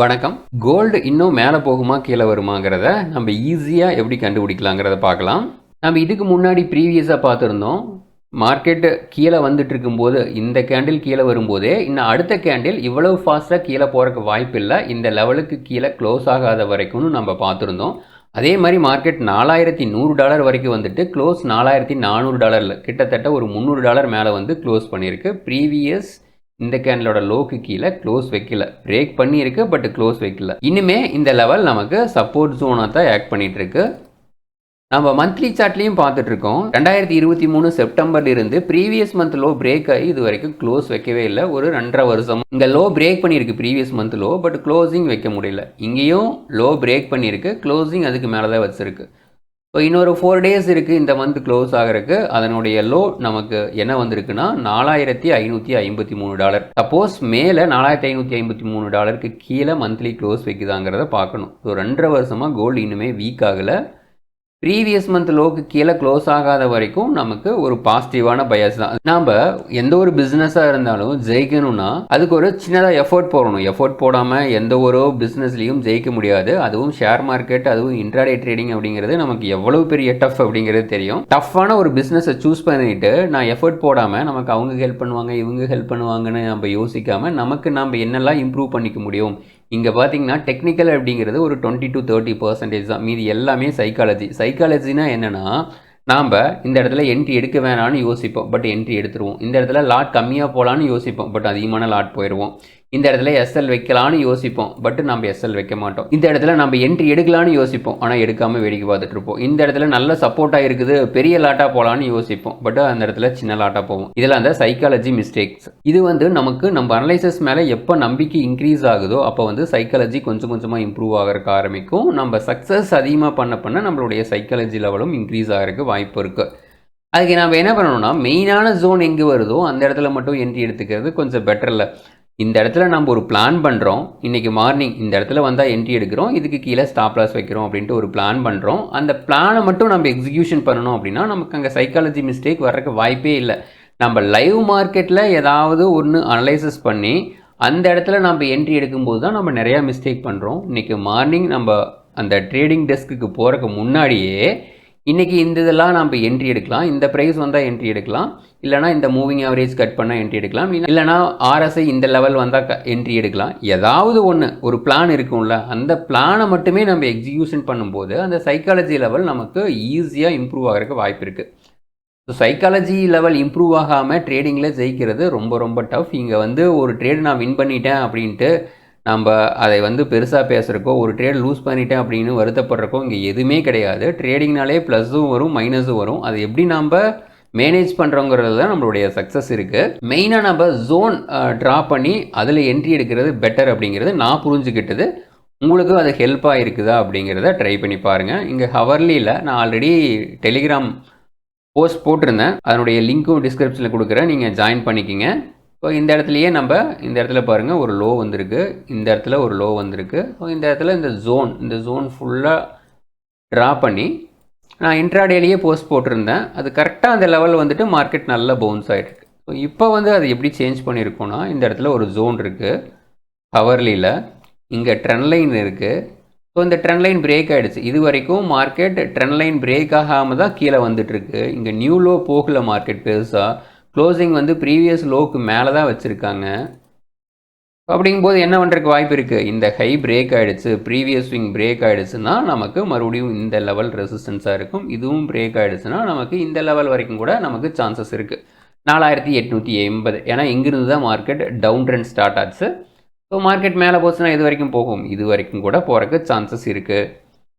வணக்கம். கோல்டு இன்னும் மேலே போகுமா கீழே வருமாங்கிறத நம்ம ஈஸியாக எப்படி கண்டுபிடிக்கலாங்கிறத பார்க்கலாம். நம்ம இதுக்கு முன்னாடி ப்ரீவியஸாக பார்த்துருந்தோம். மார்க்கெட்டு கீழே வந்துட்டு இருக்கும்போது இந்த கேண்டில் கீழே வரும்போதே இன்னும் அடுத்த கேண்டில் இவ்வளவு ஃபாஸ்ட்டாக கீழே போகிறக்கு வாய்ப்பு இல்லை, இந்த லெவலுக்கு கீழே க்ளோஸ் ஆகாத வரைக்கும்னு நம்ம பார்த்துருந்தோம். அதே மாதிரி மார்க்கெட் $4100 வரைக்கும் வந்துட்டு க்ளோஸ் $4400, கிட்டத்தட்ட ஒரு $300 மேலே வந்து க்ளோஸ் பண்ணியிருக்கு. ப்ரீவியஸ் இந்த கேண்டலோட லோக்கு கீழே க்ளோஸ் வைக்கல, பிரேக் பண்ணியிருக்கு, பட் க்ளோஸ் வைக்கல. இனிமே இந்த லெவல் நமக்கு சப்போர்ட் ஜோனாக தான் ஆக்ட் பண்ணிட்டு இருக்கு. நம்ம மந்த்லி சார்ட்லையும் பார்த்துட்டு இருக்கோம். 2023 செப்டம்பர்ல இருந்து ப்ரீவியஸ் மந்த் லோ பிரேக் ஆகி இது வரைக்கும் க்ளோஸ் வைக்கவே இல்லை. ஒரு 2.5 வருஷம் இங்கே லோ பிரேக் பண்ணியிருக்கு previous month low, but closing வைக்க முடியல. இங்கேயும் லோ பிரேக் பண்ணியிருக்கு, க்ளோசிங் அதுக்கு மேலே தான் வச்சிருக்கு. ஸோ இன்னொரு 4 days இருக்குது இந்த மந்த் க்ளோஸ் ஆகிறதுக்கு. அதனுடைய லோ நமக்கு என்ன வந்திருக்குன்னா $4553. சப்போஸ் மேலே $4553 கீழே மந்த்லி க்ளோஸ் வைக்குதாங்கிறத பார்க்கணும். ஸோ 2.5 வருஷமாக கோல்டு இன்னுமே வீக் ஆகலை. ப்ரீவியஸ் மந்த் லோக்கு கீழே க்ளோஸ் ஆகாத வரைக்கும் நமக்கு ஒரு பாசிட்டிவான பயஸ் தான். நாம் எந்த ஒரு பிஸ்னஸாக இருந்தாலும் ஜெயிக்கணும்னா அதுக்கு ஒரு சின்னதாக எஃபோர்ட் போடணும். எஃபோர்ட் போடாமல் எந்த ஒரு பிஸ்னஸ்லையும் ஜெயிக்க முடியாது. அதுவும் ஷேர் மார்க்கெட், அதுவும் இன்ட்ராடே ட்ரேடிங் அப்படிங்கிறது நமக்கு எவ்வளவு பெரிய டஃப் அப்படிங்கிறது தெரியும். டஃப்பான ஒரு பிஸ்னஸை சூஸ் பண்ணிட்டு நான் எஃபோர்ட் போடாமல் நமக்கு அவங்க ஹெல்ப் பண்ணுவாங்க இவங்க ஹெல்ப் பண்ணுவாங்கன்னு நம்ம யோசிக்காமல் நமக்கு நம்ம என்னெல்லாம் இம்ப்ரூவ் பண்ணிக்க முடியும். இங்கே பார்த்தீங்கன்னா டெக்னிக்கல் அப்படிங்கிறது ஒரு 20 to 30% தான். மீதி எல்லாமே சைக்காலஜினா என்னென்னா, நாம் இந்த இடத்துல என்ட்ரி எடுக்க வேணான்னு யோசிப்போம், பட் என்ட்ரி எடுத்துருவோம். இந்த இடத்துல லாட் கம்மியாக போகலான்னு யோசிப்போம், பட் அதிகமான லாட் போயிடுவோம். இந்த இடத்துல எஸ்எல் வைக்கலான்னு யோசிப்போம், பட் நம்ம எஸ்எல் வைக்க மாட்டோம். இந்த இடத்துல நம்ம என்ட்ரி எடுக்கலான்னு யோசிப்போம், ஆனால் எடுக்காமல் வேடிக்கை பார்த்துட்டு இருப்போம். இந்த இடத்துல நல்ல சப்போர்ட்டாக இருக்குது, பெரிய லாட்டாக போகலான்னு யோசிப்போம், பட் அந்த இடத்துல சின்ன லாட்டாக போவோம். இதெல்லாம் அந்த சைக்காலஜி மிஸ்டேக்ஸ். இது வந்து நமக்கு நம்ம அனலைசஸ் மேலே எப்போ நம்பிக்கை இன்க்ரீஸ் ஆகுதோ அப்போ வந்து சைக்காலஜி கொஞ்சம் கொஞ்சமாக இம்ப்ரூவ் ஆகிறதுக்கு ஆரம்பிக்கும். நம்ம சக்ஸஸ் அதிகமாக பண்ண நம்மளுடைய சைக்காலஜி லெவலும் இன்க்ரீஸ் ஆகிறதுக்கு வாய்ப்பு இருக்குது. அதுக்கு நம்ம என்ன பண்ணணும்னா, மெயினான ஜோன் எங்கே வருதோ அந்த இடத்துல மட்டும் என்ட்ரி எடுத்துக்கிறது கொஞ்சம் பெட்டர் இல்லை. இந்த இடத்துல நம்ம ஒரு பிளான் பண்ணுறோம், இன்றைக்கி மார்னிங் இந்த இடத்துல வந்தால் என்ட்ரி எடுக்கிறோம், இதுக்கு கீழே ஸ்டாப் லாஸ் வைக்கிறோம் அப்படின்ட்டு ஒரு பிளான் பண்ணுறோம். அந்த பிளானை மட்டும் நம்ம எக்ஸிக்யூஷன் பண்ணணும் அப்படின்னா நமக்கு அங்கே சைக்காலஜி மிஸ்டேக் வர்றதுக்கு வாய்ப்பே இல்லை. நம்ம லைவ் மார்க்கெட்டில் ஏதாவது ஒன்று அனலைசிஸ் பண்ணி அந்த இடத்துல நம்ம என்ட்ரி எடுக்கும்போது தான் நம்ம நிறையா மிஸ்டேக் பண்ணுறோம். இன்றைக்கி மார்னிங் நம்ம அந்த ட்ரேடிங் டெஸ்க்கு போகிறதுக்கு முன்னாடியே இன்றைக்கி இந்த இதெல்லாம் நம்ம என்ட்ரி எடுக்கலாம், இந்த ப்ரைஸ் வந்தால் என்ட்ரி எடுக்கலாம், இல்லைனா இந்த மூவிங் ஆவரேஜ் கட் பண்ணால் என்ட்ரி எடுக்கலாம், இல்லைனா ஆர்எஸ்ஐ இந்த லெவல் வந்தால் என்ட்ரி எடுக்கலாம். ஏதாவது ஒன்று ஒரு பிளான் இருக்கும்ல, அந்த பிளானை மட்டுமே நம்ம எக்ஸிக்யூஷன் பண்ணும்போது அந்த சைக்காலஜி லெவல் நமக்கு ஈஸியாக இம்ப்ரூவ் ஆகிறதுக்கு வாய்ப்பு இருக்குது. ஸோ சைக்காலஜி லெவல் இம்ப்ரூவ் ஆகாமல் ட்ரேடிங்கில் ஜெயிக்கிறது ரொம்ப ரொம்ப டஃப். இங்கே வந்து ஒரு ட்ரேடு நான் வின் பண்ணிட்டேன் அப்படின்ட்டு நம்ம அதை வந்து பெருசாக பேசுகிறக்கோ, ஒரு ட்ரேட் லூஸ் பண்ணிட்டேன் அப்படின்னு வருத்தப்படுறக்கோ இங்கே எதுவுமே கிடையாது. ட்ரேடிங்னாலே ப்ளஸும் வரும் மைனஸும் வரும். அது எப்படி நம்ம மேனேஜ் பண்ணுறோங்கிறது தான் நம்மளுடைய சக்ஸஸ் இருக்குது. மெயினாக நம்ம ஜோன் ட்ரா பண்ணி அதில் என்ட்ரி எடுக்கிறது பெட்டர் அப்படிங்கிறது நான் புரிஞ்சுக்கிட்டது. உங்களுக்கு அது ஹெல்ப்பாக இருக்குதா அப்படிங்கிறத ட்ரை பண்ணி பாருங்கள். இங்கே ஹவர்லியில் நான் ஆல்ரெடி டெலிகிராம் போஸ்ட் போட்டிருந்தேன், அதனுடைய லிங்க்கும் டிஸ்கிரிப்ஷனில் கொடுக்குறேன், நீங்கள் ஜாயின் பண்ணிக்கிங்க. ஸோ இந்த இடத்துலையே நம்ம இந்த இடத்துல பாருங்கள் ஒரு லோ வந்திருக்கு, இந்த இடத்துல ஒரு லோ வந்திருக்கு. ஸோ இந்த இடத்துல இந்த ஜோன் ஃபுல்லாக ட்ரா பண்ணி நான் இன்ட்ராடேலேயே போஸ்ட் போட்டிருந்தேன். அது கரெக்டாக அந்த லெவல் வந்துட்டு மார்க்கெட் நல்லா பவுன்ஸ் ஆகிட்டுருக்கு. ஸோ இப்போ வந்து அது எப்படி சேஞ்ச் பண்ணியிருக்கோன்னா, இந்த இடத்துல ஒரு ஜோன் இருக்குது ஹவர்லியில், இங்கே ட்ரெண்ட் லைன் இருக்குது. ஸோ இந்த ட்ரெண்ட் லைன் பிரேக் ஆகிடுச்சு. இது வரைக்கும் மார்க்கெட் ட்ரெண்ட் லைன் பிரேக் ஆகாமல் தான் கீழே வந்துட்டுருக்கு. இங்கே நியூ லோ போகல மார்க்கெட் பெருசாக, க்ளோசிங் வந்து ப்ரீவியஸ் லோக்கு மேலே தான் வச்சுருக்காங்க. அப்படிங்கும்போது என்ன பண்ணுறதுக்கு வாய்ப்பு இருக்குது, இந்த ஹை பிரேக் ஆகிடுச்சு, ப்ரீவியஸ் ஸ்விங் பிரேக் ஆகிடுச்சுன்னா நமக்கு மறுபடியும் இந்த லெவல் ரெசிஸ்டன்ஸாக இருக்கும். இதுவும் பிரேக் ஆகிடுச்சுன்னா நமக்கு இந்த லெவல் வரைக்கும் கூட நமக்கு சான்சஸ் இருக்குது, 4880. ஏன்னா இங்கிருந்து தான் மார்க்கெட் டவுன் ட்ரெண்ட் ஸ்டார்ட் ஆச்சு. ஸோ மார்க்கெட் மேலே போச்சுன்னா இது வரைக்கும் போகும், இது வரைக்கும் கூட போகிறதுக்கு சான்சஸ் இருக்குது.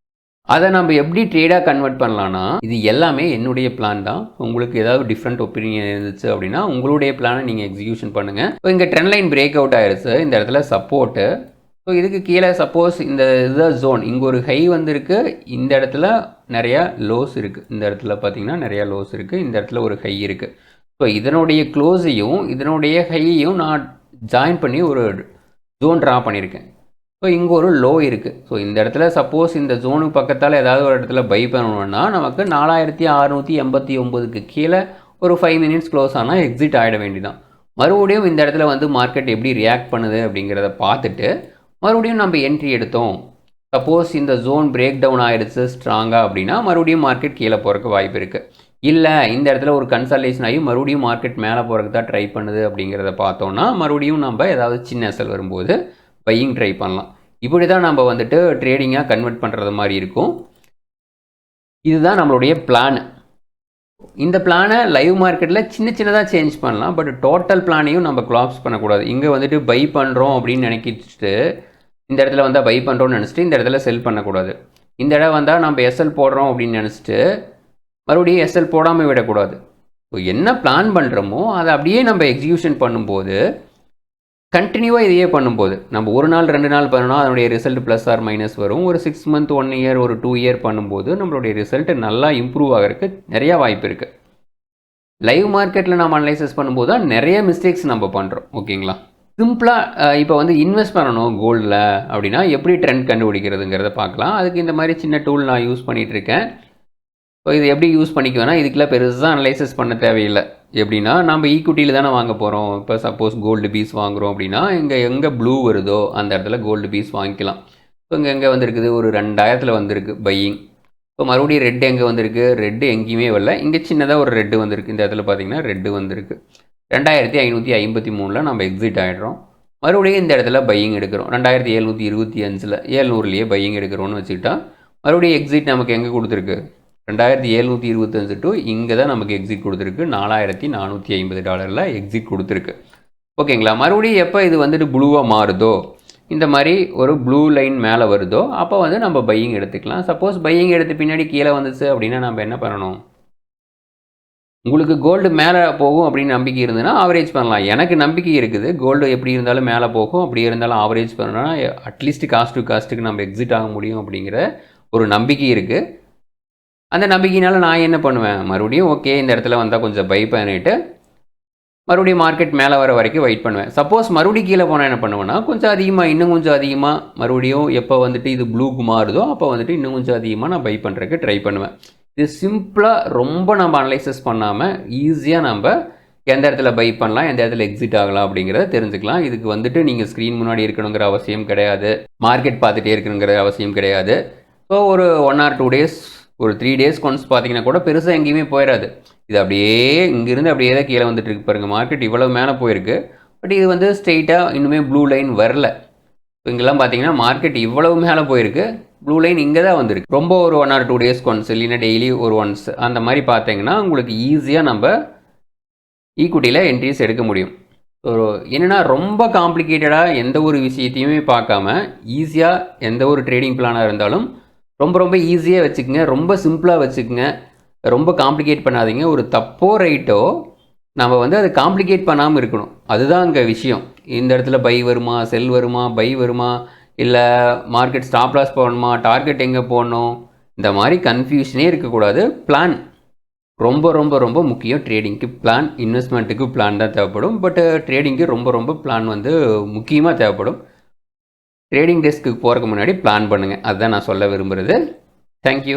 அதை நம்ம எப்படி ட்ரேடாக கன்வெர்ட் பண்ணலான்னா, இது எல்லாமே என்னுடைய பிளான் தான். உங்களுக்கு ஏதாவது டிஃப்ரெண்ட் ஒப்பீனியன் இருந்துச்சு அப்படின்னா உங்களுடைய பிளானை நீங்கள் எக்ஸிக்யூஷன் பண்ணுங்கள். ஸோ இங்கே ட்ரெண்ட் லைன் பிரேக் அவுட் ஆயிடுச்சு, இந்த இடத்துல சப்போர்ட்டு. ஸோ இதுக்கு கீழே சப்போஸ் இந்த இதுதான் ஜோன், இங்கே ஒரு ஹை வந்திருக்கு, இந்த இடத்துல நிறையா லோஸ் இருக்குது, இந்த இடத்துல பார்த்தீங்கன்னா நிறையா லோஸ் இருக்குது, இந்த இடத்துல ஒரு ஹை இருக்குது. ஸோ இதனுடைய க்ளோஸையும் இதனுடைய ஹையையும் நான் ஜாயின் பண்ணி ஒரு ஜோன் ட்ரா பண்ணியிருக்கேன். ஸோ இங்கே ஒரு லோ இருக்குது. ஸோ இந்த இடத்துல சப்போஸ் இந்த ஜோனுக்கு பக்கத்தால் ஏதாவது ஒரு இடத்துல பை பண்ணணும்னா நமக்கு 4689க்கு கீழே ஒரு 5 minutes க்ளோஸ் ஆனால் எக்ஸிட் ஆகிட வேண்டியதான். மறுபடியும் இந்த இடத்துல வந்து மார்க்கெட் எப்படி ரியாக்ட் பண்ணுது அப்படிங்கிறத பார்த்துட்டு மறுபடியும் நம்ம என்ட்ரி எடுத்தோம். சப்போஸ் இந்த ஜோன் பிரேக் டவுன் ஆயிடுச்சு ஸ்ட்ராங்காக அப்படின்னா மறுபடியும் மார்க்கெட் கீழே போகிறதுக்கு வாய்ப்பு இருக்குது. இல்லை இந்த இடத்துல ஒரு கன்சல்டேஷன் ஆகி மறுபடியும் மார்க்கெட் மேலே போகிறதுக்கு தான் ட்ரை பண்ணுது அப்படிங்கிறத பார்த்தோன்னா மறுபடியும் நம்ம ஏதாவது சின்ன எஸ்எல் வரும்போது பையிங் ட்ரை பண்ணலாம். இப்படி தான் நம்ம வந்துட்டு ட்ரேடிங்காக கன்வெர்ட் பண்ணுறது மாதிரி இருக்கும். இதுதான் நம்மளுடைய பிளான். இந்த பிளானை லைவ் மார்க்கெட்டில் சின்ன சின்னதாக சேஞ்ச் பண்ணலாம். பட் டோட்டல் பிளானையும் நம்ம கொலாப்ஸ் பண்ணக்கூடாது. இங்கே வந்துட்டு பை பண்ணுறோம் அப்படின்னு நினைக்கிட்டு இந்த இடத்துல வந்தால் பை பண்ணுறோன்னு நினச்சிட்டு இந்த இடத்துல செல் பண்ணக்கூடாது. இந்த இடம் வந்தால் நம்ம எஸ்எல் போடுறோம் அப்படின்னு நினச்சிட்டு மறுபடியும் எஸ்எல் போடாமல் விடக்கூடாது. ஸோ என்ன பிளான் பண்ணுறோமோ அதை அப்படியே நம்ம எக்ஸிக்யூஷன் பண்ணும்போது கண்டினியூவாக இதையே பண்ணும்போது நம்ம ஒரு நாள் 2 நாள் பண்ணோன்னா அதனுடைய ரிசல்ட் ப்ளஸ் ஆர் மைனஸ் வரும். ஒரு 6 மந்த் 1 இயர் ஒரு 2 இயர் பண்ணும்போது நம்மளுடைய ரிசல்ட் நல்லா இம்ப்ரூவ் ஆகிறதுக்கு நிறையா வாய்ப்பு இருக்குது. லைவ் மார்க்கெட்டில் நம்ம அனலைசஸ் பண்ணும்போது தான் நிறைய மிஸ்டேக்ஸ் நம்ம பண்ணுறோம். ஓகேங்களா? சிம்பிளாக இப்போ வந்து இன்வெஸ்ட் பண்ணணும் கோல்டில் அப்படின்னா எப்படி ட்ரெண்ட் கண்டுபிடிக்கிறதுங்கிறத பார்க்கலாம். அதுக்கு இந்த மாதிரி சின்ன டூல் நான் யூஸ் பண்ணிகிட்ருக்கேன். ஸோ இது எப்படி யூஸ் பண்ணிக்குவேன்னா இதுக்குள்ள பெருசாக அனலைசஸ் பண்ண தேவையில்லை. எப்படின்னா நம்ம ஈக்குவிட்டியில் தானே வாங்க போகிறோம். இப்போ சப்போஸ் கோல்டு பீஸ் வாங்குகிறோம் அப்படின்னா இங்கே எங்கே ப்ளூ வருதோ அந்த இடத்துல கோல்டு பீஸ் வாங்கிக்கலாம். ஸோ இங்கே எங்கே வந்திருக்குது ஒரு 2000 வந்திருக்கு பையிங். ஸோ மறுபடியும் ரெட்டு எங்கே வந்திருக்கு, ரெட்டு எங்கேயுமே வரல. இங்கே சின்னதாக ஒரு ரெட்டு வந்திருக்கு. இந்த இடத்துல பார்த்தீங்கன்னா ரெட்டு வந்திருக்கு. 2553 நம்ம எக்ஸிட் ஆகிடுறோம். மறுபடியும் இந்த இடத்துல பையிங் எடுக்கிறோம். 2725 700லேயே பையிங் எடுக்கிறோன்னு வச்சுக்கிட்டா மறுபடியும் எக்ஸிட் நமக்கு எங்கே கொடுத்துருக்கு 2725 டு இங்கே தான் நமக்கு எக்ஸிட் கொடுத்துருக்கு. $4450 எக்ஸிட் கொடுத்துருக்கு. ஓகேங்களா? மறுபடியும் எப்போ இது வந்துட்டு ப்ளூவாக மாறுதோ இந்த மாதிரி ஒரு ப்ளூ லைன் மேலே வருதோ அப்போ வந்து நம்ம பையிங் எடுத்துக்கலாம். சப்போஸ் பையிங் எடுத்து பின்னாடி கீழே வந்துச்சு அப்படின்னா நம்ம என்ன பண்ணணும்? உங்களுக்கு கோல்டு மேலே போகும் அப்படின்னு நம்பிக்கை இருந்ததுன்னா ஆவரேஜ் பண்ணலாம். எனக்கு நம்பிக்கை இருக்குது கோல்டு எப்படி இருந்தாலும் மேலே போகும். அப்படி இருந்தாலும் ஆவரேஜ் பண்ணோன்னா அட்லீஸ்ட் காஸ்ட் டு காஸ்ட்டுக்கு நம்ம எக்ஸிட் ஆக முடியும் அப்படிங்கிற ஒரு நம்பிக்கை இருக்குது. அந்த நம்பிக்கையினால நான் என்ன பண்ணுவேன், மறுபடியும் ஓகே இந்த இடத்துல வந்தால் கொஞ்சம் பை பண்ணிவிட்டு மறுபடியும் மார்க்கெட் மேலே வர வரைக்கும் வெயிட் பண்ணுவேன். சப்போஸ் மறுபடியும் கீழே போனால் என்ன பண்ணுவேன்னா கொஞ்சம் அதிகமாக இன்னும் கொஞ்சம் அதிகமாக மறுபடியும் எப்போ வந்துட்டு இது ப்ளூக்கு மாறுதோ அப்போ வந்துட்டு இன்னும் கொஞ்சம் அதிகமாக நான் பை பண்ணுறதுக்கு ட்ரை பண்ணுவேன். இது சிம்பிளாக ரொம்ப நம்ம அனலைசஸ் பண்ணாமல் ஈஸியாக நம்ம எந்த இடத்துல பை பண்ணலாம் எந்த இடத்துல எக்ஸிட் ஆகலாம் அப்படிங்கிறத தெரிஞ்சுக்கலாம். இதுக்கு வந்துட்டு நீங்கள் ஸ்க்ரீன் முன்னாடி இருக்கணுங்கிற அவசியம் கிடையாது. மார்க்கெட் பார்த்துட்டே இருக்கணுங்கிற அவசியம் கிடையாது. ஸோ ஒரு 1 or 2 days ஒரு 3 days ஒன்ஸ் பார்த்தீங்கன்னா கூட பெருசாக எங்கேயுமே போயிடாது. இது அப்படியே இங்கேருந்து அப்படியே தான் கீழே வந்துட்டு இருக்கு பாருங்கள். மார்க்கெட் இவ்வளோ மேலே போயிருக்கு. பட் இது வந்து ஸ்ட்ரெயிட்டாக இன்னுமே ப்ளூ லைன் வரல. ஸோ இங்கெல்லாம் பார்த்தீங்கன்னா மார்க்கெட் இவ்வளவு மேலே போயிருக்கு. ப்ளூ லைன் இங்கே தான் வந்திருக்கு. ரொம்ப ஒரு 1 or 2 days ஒன்ஸ் இல்லைன்னா டெய்லி ஒரு ஒன்ஸ் அந்த மாதிரி பார்த்தீங்கன்னா உங்களுக்கு ஈஸியாக நம்ம ஈக்குவிட்டியில் என்ட்ரிஸ் எடுக்க முடியும். ஸோ என்னென்னா ரொம்ப காம்ப்ளிகேட்டடாக எந்த ஒரு விஷயத்தையுமே பார்க்காம ஈஸியாக எந்த ஒரு ட்ரேடிங் பிளானாக இருந்தாலும் ரொம்ப ஈஸியாக வச்சுக்கோங்க. ரொம்ப சிம்பிளாக வச்சுக்கோங்க. ரொம்ப காம்ப்ளிகேட் பண்ணாதீங்க. ஒரு தப்போ ரைட்டோ நம்ம வந்து அதை காம்ப்ளிகேட் பண்ணாமல் இருக்கணும். அதுதான் இங்கே விஷயம். இந்த இடத்துல பை வருமா செல் வருமா பை வருமா இல்லை மார்க்கெட் ஸ்டாப் லாஸ் போடணுமா டார்கெட் எங்கே போடணும் இந்த மாதிரி கன்ஃபியூஷனே இருக்கக்கூடாது. பிளான் ரொம்ப முக்கியம். ட்ரேடிங்க்கு பிளான், இன்வெஸ்ட்மெண்ட்டுக்கு பிளான் தான் தேவைப்படும். பட் ட்ரேடிங்க்கு ரொம்ப பிளான் வந்து முக்கியமாக தேவைப்படும். ட்ரேடிங் டெஸ்க்கு போகிறதுக்கு முன்னாடி பிளான் பண்ணுங்கள். அதுதான் நான் சொல்ல விரும்புகிறது. தேங்க்யூ.